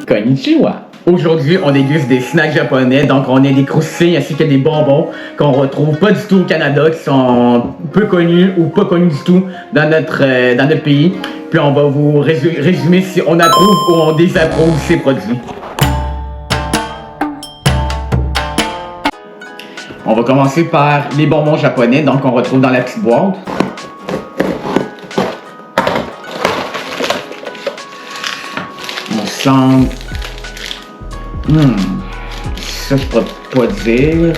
Konnichiwa. Aujourd'hui, on déguste des snacks japonais, donc on a des croustilles ainsi que des bonbons qu'on retrouve pas du tout au Canada, qui sont peu connus ou pas connus du tout dans notre pays. Puis on va vous résumer si on approuve ou on désapprouve ces produits. On va commencer par les bonbons japonais, donc on retrouve dans la petite boîte. On sent... Ça, je peux pas dire.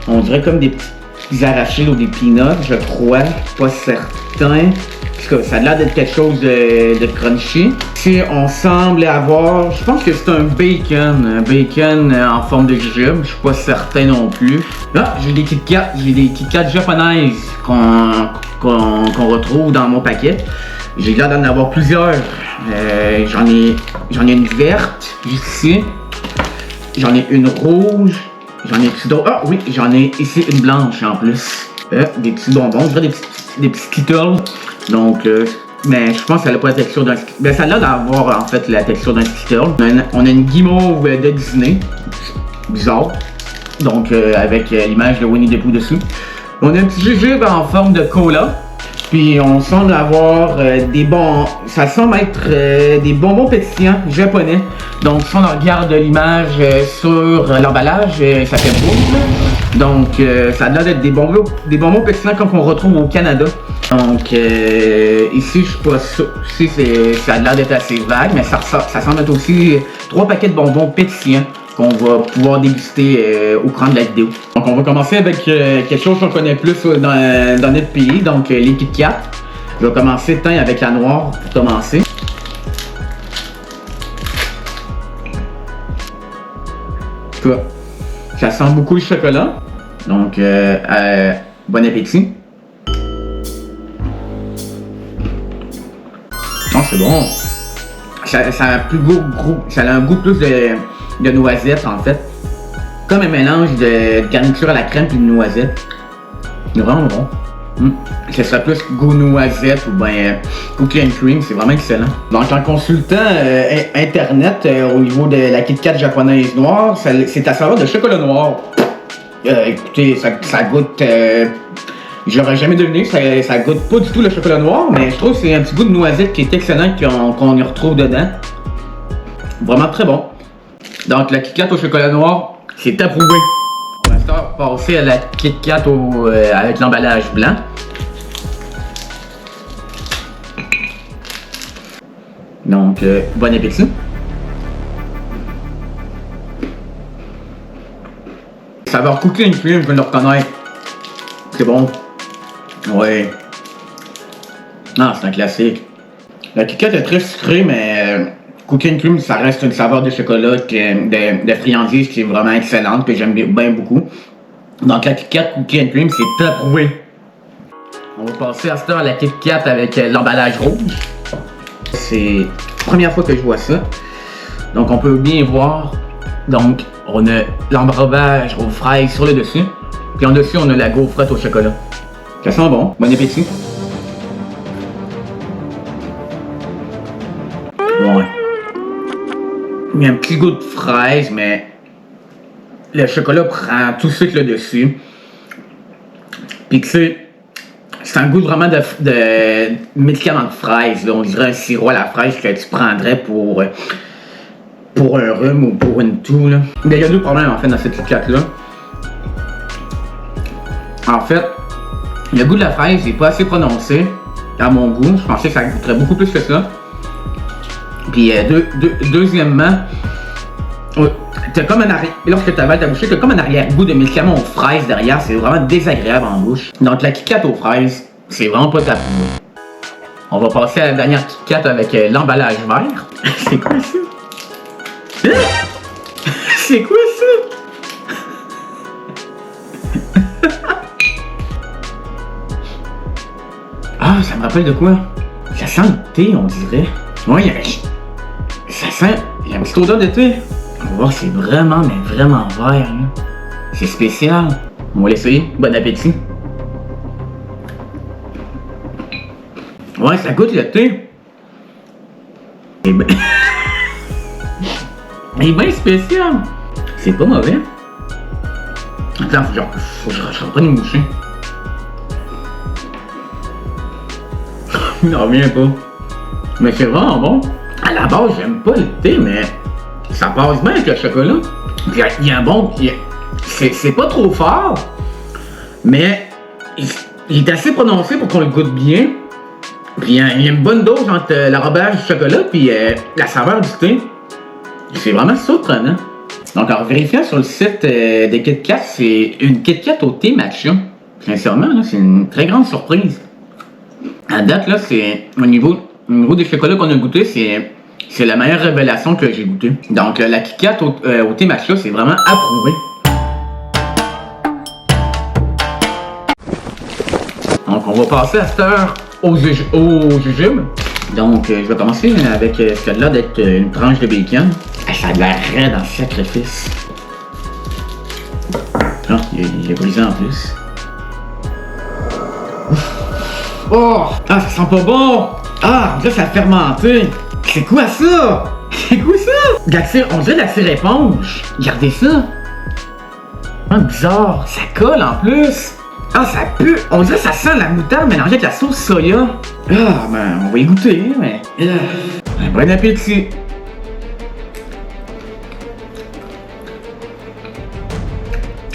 On dirait comme des petits arachides ou des peanuts, je crois. Pas certain. Parce que ça a l'air d'être quelque chose de crunchy. Ici, on semble avoir... Je pense que c'est un bacon en forme de jujube. Je suis pas certain non plus. Là, j'ai des Kit Kat japonaises qu'on retrouve dans mon paquet. J'ai l'air d'en avoir plusieurs. J'en ai une verte, ici. J'en ai une rouge. J'en ai d'autres. Ah oui, j'en ai ici une blanche en plus. Des petits bonbons, je dirais des petits Skittles. Donc, mais je pense qu'elle n'a pas la texture d'un Skittles. Ben, ça a l'air d'avoir en fait la texture d'un Skittles. On a une guimauve de Disney. Bizarre. Donc, avec l'image de Winnie the Pooh dessus. On a un petit jujube en forme de cola. Puis on semble avoir ça semble être des bonbons pétillants japonais. Donc si on regarde l'image sur l'emballage, ça fait beau. Donc ça a l'air d'être des bonbons pétillants comme on retrouve au Canada. Donc ici je suis pas sûr, ici ça a l'air d'être assez vague, mais ça semble être aussi 3 paquets de bonbons pétillants qu'on va pouvoir déguster au cours de la vidéo. Donc on va commencer avec quelque chose qu'on connaît plus dans notre pays, donc les Kit Kat. Je vais commencer avec la noire pour commencer. Ça sent beaucoup le chocolat, donc bon appétit. Non, c'est bon. Ça a un goût plus de noisettes en fait. Comme un mélange de garniture à la crème et de noisettes. C'est vraiment bon. Ce serait plus goût noisette ou bien cookie and cream, c'est vraiment excellent. Donc en consultant internet au niveau de la Kit Kat japonaise noire, c'est à saveur de chocolat noir. Écoutez, ça goûte... J'aurais jamais deviné, ça goûte pas du tout le chocolat noir, mais je trouve que c'est un petit goût de noisette qui est excellent qu'on y retrouve dedans. Vraiment très bon. Donc la Kit Kat au chocolat noir, c'est approuvé. On va passer à la Kit Kat avec l'emballage blanc. Donc bon appétit. Saveur cookie and cream, je viens de le reconnaître. C'est bon. Ouais. Ah, c'est un classique. La Kit Kat est très sucrée, mais cookie and cream, ça reste une saveur de chocolat, de friandise qui est vraiment excellente, que j'aime bien beaucoup. Donc la Kit Kat cookie and cream, c'est approuvé. On va passer à la Kit Kat avec l'emballage rouge. C'est la première fois que je vois ça. Donc on peut bien voir. Donc on a l'emballage aux fraises sur le dessus. Puis en dessus, on a la gaufrette au chocolat. Ça sent bon. Bon appétit. Ouais. Il y a un petit goût de fraise, mais le chocolat prend tout de suite le dessus. Puis tu sais, c'est un goût vraiment de médicament de fraise. Là. On dirait un sirop à la fraise que tu prendrais pour un rhume ou pour une toux. Là. Mais il y a 2 problèmes en fait dans cette Kit Kat là. En fait, le goût de la fraise n'est pas assez prononcé à mon goût. Je pensais que ça goûterait beaucoup plus que ça. Puis deuxièmement, t'as comme lorsque tu avales ta bouche, t'as comme un arrière-goût de médicament aux fraises derrière. C'est vraiment désagréable en bouche. Donc la Kit Kat aux fraises, c'est vraiment pas tapou. On va passer à la dernière Kit Kat avec l'emballage vert. C'est quoi ça? C'est quoi ça? Ah, ça me rappelle de quoi? Ça sent le thé, on dirait. Ouais, ça sent... Il y a une petite odeur de thé. On va voir, c'est vraiment, mais vraiment vert, là. C'est spécial. On va l'essayer. Bon appétit. Ouais, ça goûte le thé. Et ben... Il est bien spécial. C'est pas mauvais. Attends, faut que je reprenne une bouchée. Il n'en revient pas. Mais c'est vraiment bon. À la base, j'aime pas le thé, mais ça passe bien avec le chocolat. Puis il y a un bon... C'est pas trop fort, mais il est assez prononcé pour qu'on le goûte bien. Puis il y a une bonne dose entre l'arrobage du chocolat puis la saveur du thé. C'est vraiment surprenant. Donc en vérifiant sur le site des Kit Kat, c'est une Kit Kat au thé matcha. Sincèrement, là, c'est une très grande surprise. À date, là, c'est au niveau des chocolats qu'on a goûté, c'est la meilleure révélation que j'ai goûtée. Donc la Kit Kat au thé matcha, c'est vraiment approuvé. Donc on va passer à cette heure au jujube. Donc je vais commencer avec celle-là d'être une tranche de bacon. Ça a l'air raide en sacrifice. Non, il est brisé en plus. Oh! Ah, ça sent pas bon! Ah, là, ça a fermenté! C'est quoi ça? C'est quoi ça? On dirait de la cire éponge. Regardez ça! Ah, bizarre, ça colle en plus! Ah, ça pue! On dirait que ça sent la moutarde mélangée avec la sauce soya. Ah, ben, on va y goûter, mais... Bon appétit!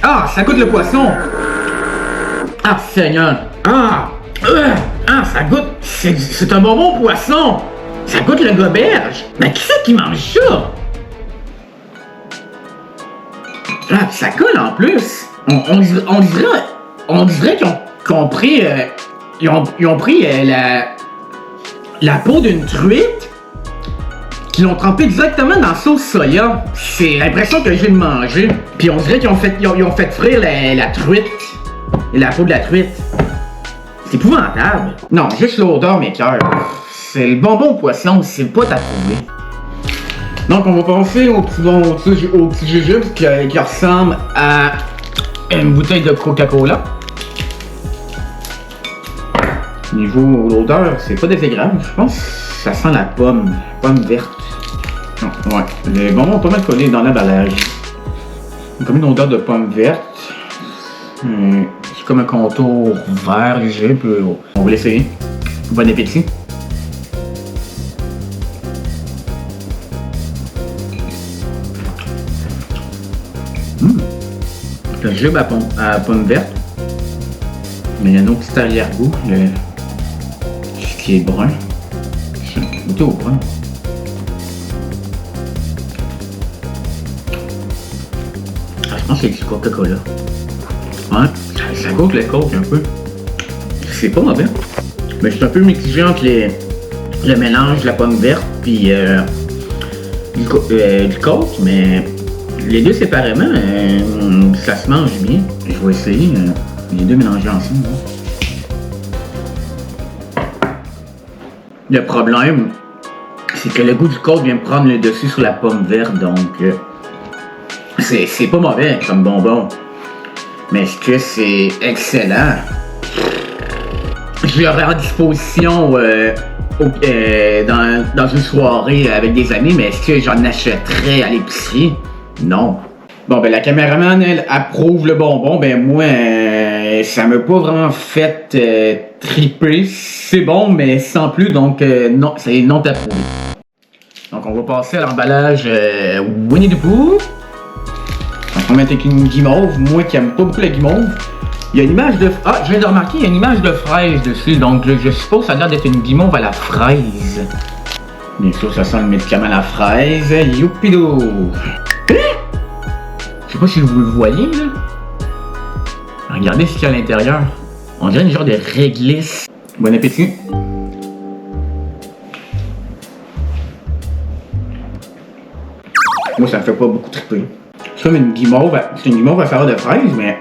Ah, ça goûte le poisson! Ah, Seigneur! Ah! Ça goûte... C'est un bonbon poisson! Ça goûte le goberge! Mais qui c'est qui mange ça? Ah, ça colle en plus! On dirait qu'ils ont pris... ils ont pris la peau d'une truite qu'ils l'ont trempée exactement dans la sauce soya. C'est l'impression que j'ai de manger. Puis on dirait qu'ils ont fait frire la truite. Et la peau de la truite. C'est épouvantable. Non, juste l'odeur m'écoeure. C'est le bonbon poisson, c'est pas approuvé. Donc on va passer au petit jujube qui ressemble à une bouteille de Coca-Cola. Niveau l'odeur, c'est pas désagréable. Je pense que ça sent la pomme verte. Non, ouais, les bonbons ont pas mal collé dans l'emballage. Comme une odeur de pomme verte. C'est comme un contour vert léger, puis on va l'essayer. Bon appétit. Le jujube à pomme verte. Mais il y a un autre petit arrière-goût, ce qui est brun. Goûtez au brun. Ah, je pense que c'est du Coca-Cola. Ouais, ça goûte le coke un peu. C'est pas mauvais. Mais je suis un peu mitigé entre le mélange de la pomme verte puis du coke, mais les deux séparément, ça se mange bien. Je vais essayer les deux mélangés ensemble. Le problème, c'est que le goût du coke vient prendre le dessus sur la pomme verte, donc c'est pas mauvais comme bonbon. Mais est-ce que c'est excellent? Je l'aurais en disposition dans une soirée avec des amis, mais est-ce que j'en achèterais à l'épicerie? Non. Bon, ben la caméraman, elle approuve le bonbon. Ben moi, ça m'a pas vraiment fait triper. C'est bon, mais sans plus, donc non, c'est non approuvé. Donc on va passer à l'emballage Winnie the Pooh. Donc on va mettre avec une guimauve. Moi qui aime pas beaucoup la guimauve. Il y a une image de... Ah, je viens de remarquer, il y a une image de fraise dessus. Donc je suppose que ça a l'air d'être une guimauve à la fraise. Bien sûr, ça sent le médicament à la fraise. Youpidou! Je sais pas si vous le voyez, là. Regardez ce qu'il y a à l'intérieur. On dirait une genre de réglisse. Bon appétit. Moi, ça me fait pas beaucoup triper. C'est comme une guimauve. C'est une guimauve à saveur de fraise, mais...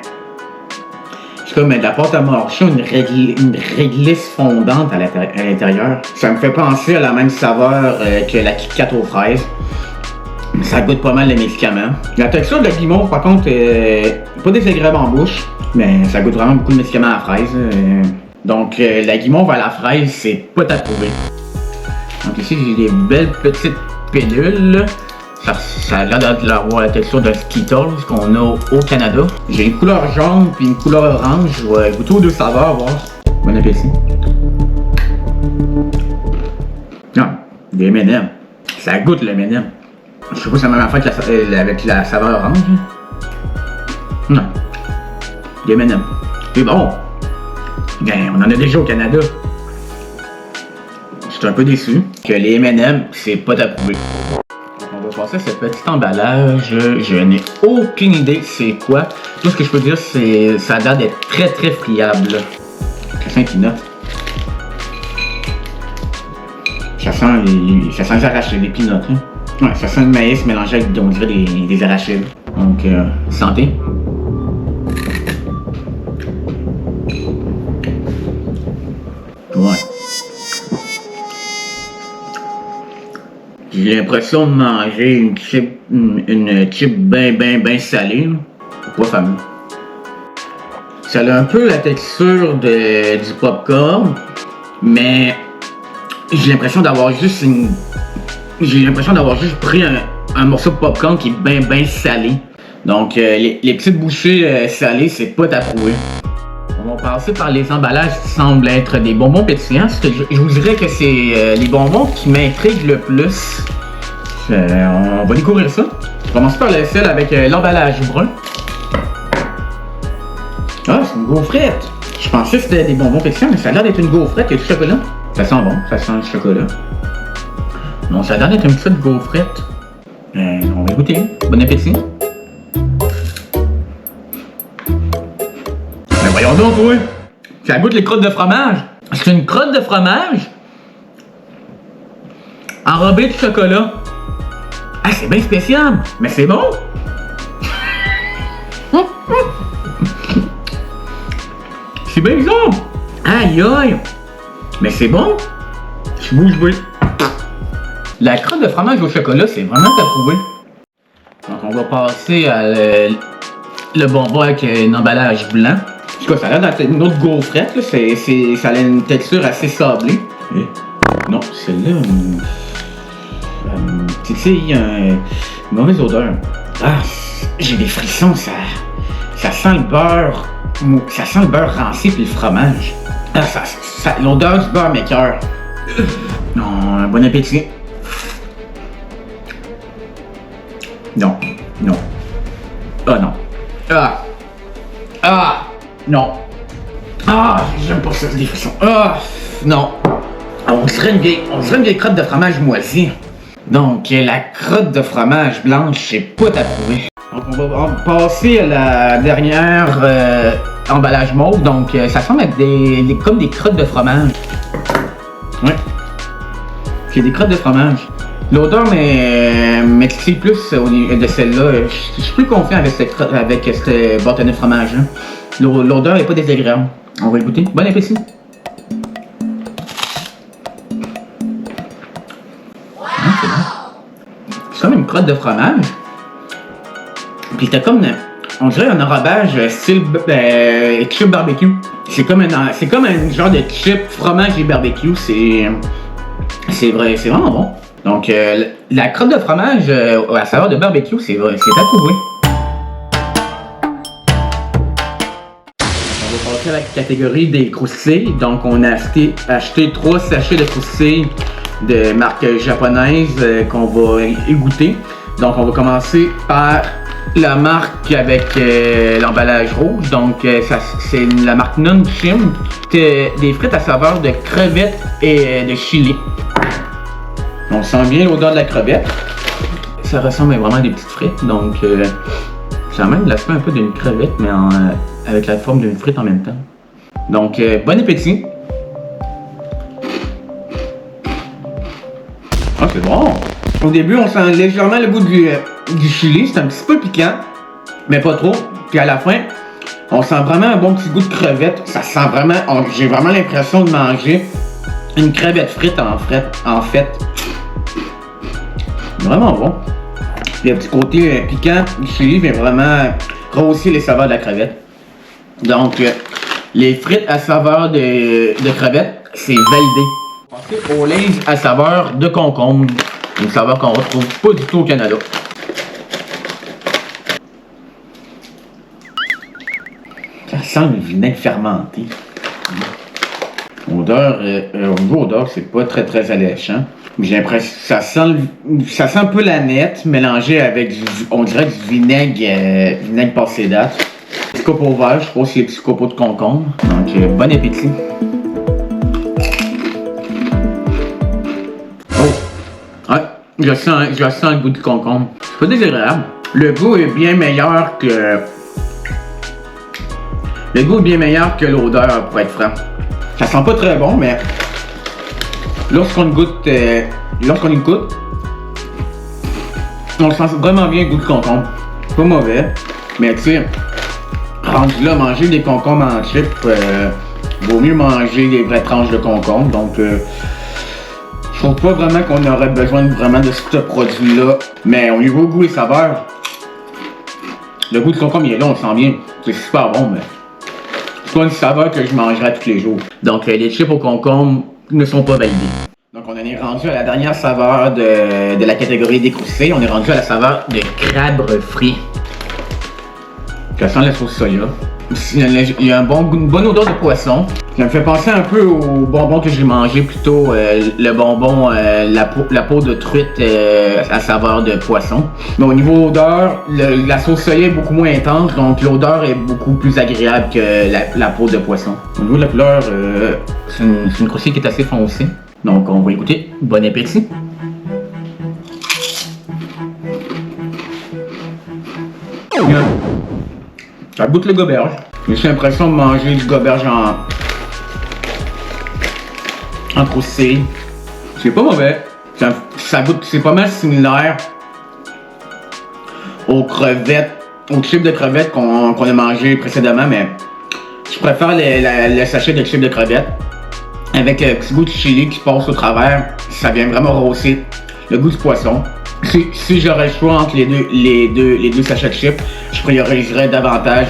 C'est comme de la pâte à marcher, une réglisse fondante à l'intérieur. Ça me fait penser à la même saveur que la Kit Kat aux fraises. Ça goûte pas mal les médicaments. La texture de la guimauve, par contre, est pas désagréable en bouche, mais ça goûte vraiment beaucoup de médicaments à la fraise. Donc, la guimauve à la fraise, c'est pas approuvé. Donc ici, j'ai des belles petites pilules. Ça a l'air d'avoir la texture d'un Skittles qu'on a au Canada. J'ai une couleur jaune puis une couleur orange. Je vais goûter aux deux saveurs, voir. Bon appétit. Non, des M&M. Ça goûte le M&M. Je sais pas si c'est la même affaire avec la saveur orange. Non. Des M&M. C'est bon. Ben, on en a déjà au Canada. Je suis un peu déçu que les M&M, c'est pas approuvé. On va passer à ce petit emballage. Je n'ai aucune idée c'est quoi. Tout ce que je peux dire, c'est ça a l'air d'être très très friable. Ça sent qui note. Ça sent les arachides, les peanuts. Hein? Ouais, ça sent le maïs mélangé avec, on dirait, des arachides. Donc, santé. Ouais. J'ai l'impression de manger une chip bien salée. Pas fameux. Ça a un peu la texture du popcorn, mais j'ai l'impression d'avoir juste pris un morceau de popcorn qui est bien salé. Donc les petites bouchées salées, c'est pas approuvé. On va passer par les emballages qui semblent être des bonbons pétillants. Je vous dirais que c'est les bonbons qui m'intriguent le plus. On va découvrir ça. Je commence par le sel avec l'emballage brun. Ah, c'est une gaufrette! Je pensais que c'était des bonbons pétillants, mais ça a l'air d'être une gaufrette, il y a du chocolat. Ça sent bon, ça sent le chocolat. Non, ça a l'air d'être une petite gaufrette. On va goûter. Bon appétit. Mais voyons donc, oui! Ça goûte les crottes de fromage. C'est une crotte de fromage enrobée de chocolat. Ah, c'est bien spécial, mais c'est bon! C'est bien bizarre! Aïe aïe! Mais c'est bon! Je bouge. La crotte de fromage au chocolat, c'est vraiment approuvé. Donc on va passer à le bonbon avec un emballage blanc. En tout cas, ça a l'air d'être une autre gaufrette, là. Ça a une texture assez sablée. Non, celle-là, tu sais, il y a une mauvaise odeur. Ah, j'ai des frissons, ça sent le beurre. Ça sent le beurre rancé puis le fromage. Ah, l'odeur du beurre m'écoeure. Non, bon appétit. Non. Ah non. Non. J'aime pas ça, des frissons. Non. On dirait une vieille crotte de fromage moisi. Donc, la crotte de fromage blanche, c'est pas approuvé. Donc, on va passer à la dernière emballage mauve. Donc, ça semble être comme des crottes de fromage. Ouais. C'est des crottes de fromage. L'odeur m'excite plus de celle-là. Je suis plus confiant avec cette bâtonnet de fromage. Hein. L'odeur est pas désagréable. On va écouter. Bon appétit. C'est comme une crotte de fromage. Puis t'as comme, on dirait un enrobage style chip barbecue. C'est comme un genre de chip fromage et barbecue. C'est vraiment bon. Donc la crotte de fromage à saveur de barbecue, c'est approuvé. On va passer à la catégorie des croustilles. Donc on a acheté 3 sachets de croustilles de marque japonaise qu'on va égoutter. Donc on va commencer par la marque avec l'emballage rouge. Donc c'est la marque Nonchim. C'est des frites à saveur de crevettes et de chili. On sent bien l'odeur de la crevette. Ça ressemble vraiment à des petites frites. Donc ça a même l'aspect un peu d'une crevette, mais avec la forme d'une frite en même temps. Donc bon appétit. Ah, c'est bon! Au début, on sent légèrement le goût du chili, c'est un petit peu piquant, mais pas trop. Puis à la fin, on sent vraiment un bon petit goût de crevette. Ça sent vraiment, j'ai vraiment l'impression de manger une crevette frite en fait. Vraiment bon. Le petit côté piquant du chili vient vraiment rehausser les saveurs de la crevette. Donc, les frites à saveur de crevette, c'est validé. Au Lay's à saveur de concombre. Une saveur qu'on retrouve pas du tout au Canada. Ça sent le vinaigre fermenté. Odeur, au niveau odeur, c'est pas très alléchant. J'ai l'impression que ça sent un peu la nette mélangée avec on dirait du vinaigre passé date. Petit copeaux vert, je sais pas si c'est des petits copeaux de concombre. Donc, bon appétit. Oh! Ouais, je sens le goût du concombre. C'est pas désagréable. Le goût est bien meilleur que... Le goût est bien meilleur que l'odeur, pour être franc. Ça sent pas très bon, mais... Lorsqu'on y goûte, on sent vraiment bien le goût du concombre. C'est pas mauvais, mais tu sais, rendu là, manger des concombres en chips, vaut mieux manger des vraies tranches de concombre. Donc, je trouve pas vraiment qu'on aurait besoin vraiment de ce produit-là. Mais au niveau goût et saveur, le goût du concombre il est là, on le sent bien. C'est super bon, mais c'est pas une saveur que je mangerais tous les jours. Donc, les chips au concombre ne sont pas validés. Donc on en est rendu à la dernière saveur de la catégorie des croustilles. On est rendu à la saveur de crabe frit. Ça sent la sauce soya. Il y a une bonne odeur de poisson. Ça me fait penser un peu au bonbon que j'ai mangé plus tôt, le bonbon, la peau de truite à saveur de poisson. Mais au niveau odeur, la sauce soya est beaucoup moins intense, donc l'odeur est beaucoup plus agréable que la peau de poisson. Au niveau de la couleur, c'est une croustille qui est assez foncée. Donc on va écouter. Bon appétit! Ça goûte le goberge. J'ai l'impression de manger du goberge en croustille. C'est pas mauvais. Ça goûte, c'est pas mal similaire aux crevettes, aux chips de crevettes qu'on a mangé précédemment, mais je préfère le sachet de chips de crevettes. Avec un petit goût de chili qui passe au travers, ça vient vraiment rehausser le goût du poisson. Si j'aurais le choix entre les deux sachets de chips, je prioriserais davantage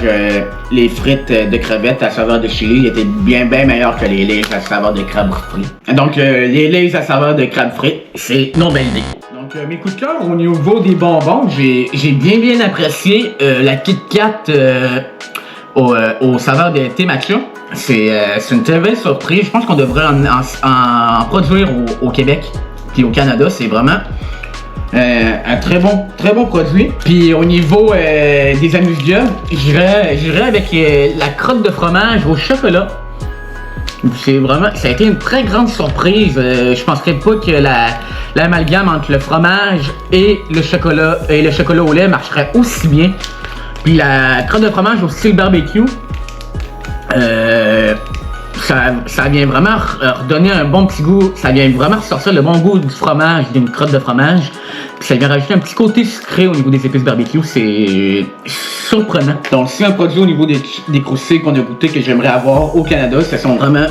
les frites de crevettes à saveur de chili. Ils étaient bien meilleurs que les lays à saveur de crabe frit. Donc les lays à saveur de crabe frit, c'est non validé. Donc mes coups de cœur au niveau des bonbons, j'ai bien apprécié la Kit Kat aux saveurs de thé matcha. C'est une très belle surprise. Je pense qu'on devrait en produire au Québec puis au Canada. C'est vraiment un très bon produit. Puis au niveau des amuse-gueules, j'irais avec la crotte de fromage au chocolat. C'est vraiment, ça a été une très grande surprise. Je penserais pas que l'amalgame entre le fromage et le chocolat au lait marcherait aussi bien. Puis la crotte de fromage au style barbecue, ça vient vraiment redonner un bon petit goût. Ça vient vraiment ressortir le bon goût du fromage, d'une crotte de fromage. Puis ça vient rajouter un petit côté sucré au niveau des épices barbecue. C'est surprenant. Donc si un produit au niveau des croustilles qu'on a goûté que j'aimerais avoir au Canada, ce sont vraiment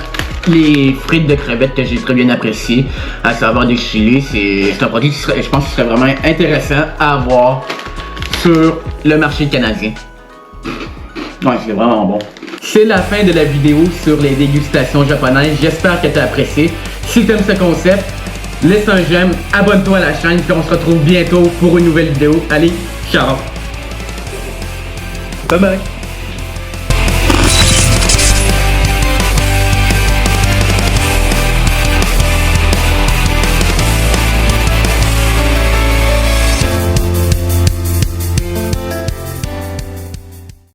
les frites de crevettes que j'ai très bien appréciées à saveur des chili. C'est un produit qui je pense qui serait vraiment intéressant à avoir sur le marché canadien. Ouais, c'est vraiment bon. C'est la fin de la vidéo sur les dégustations japonaises. J'espère que tu as apprécié. Si tu aimes ce concept, laisse un j'aime, abonne-toi à la chaîne, puis on se retrouve bientôt pour une nouvelle vidéo. Allez, ciao! Bye bye!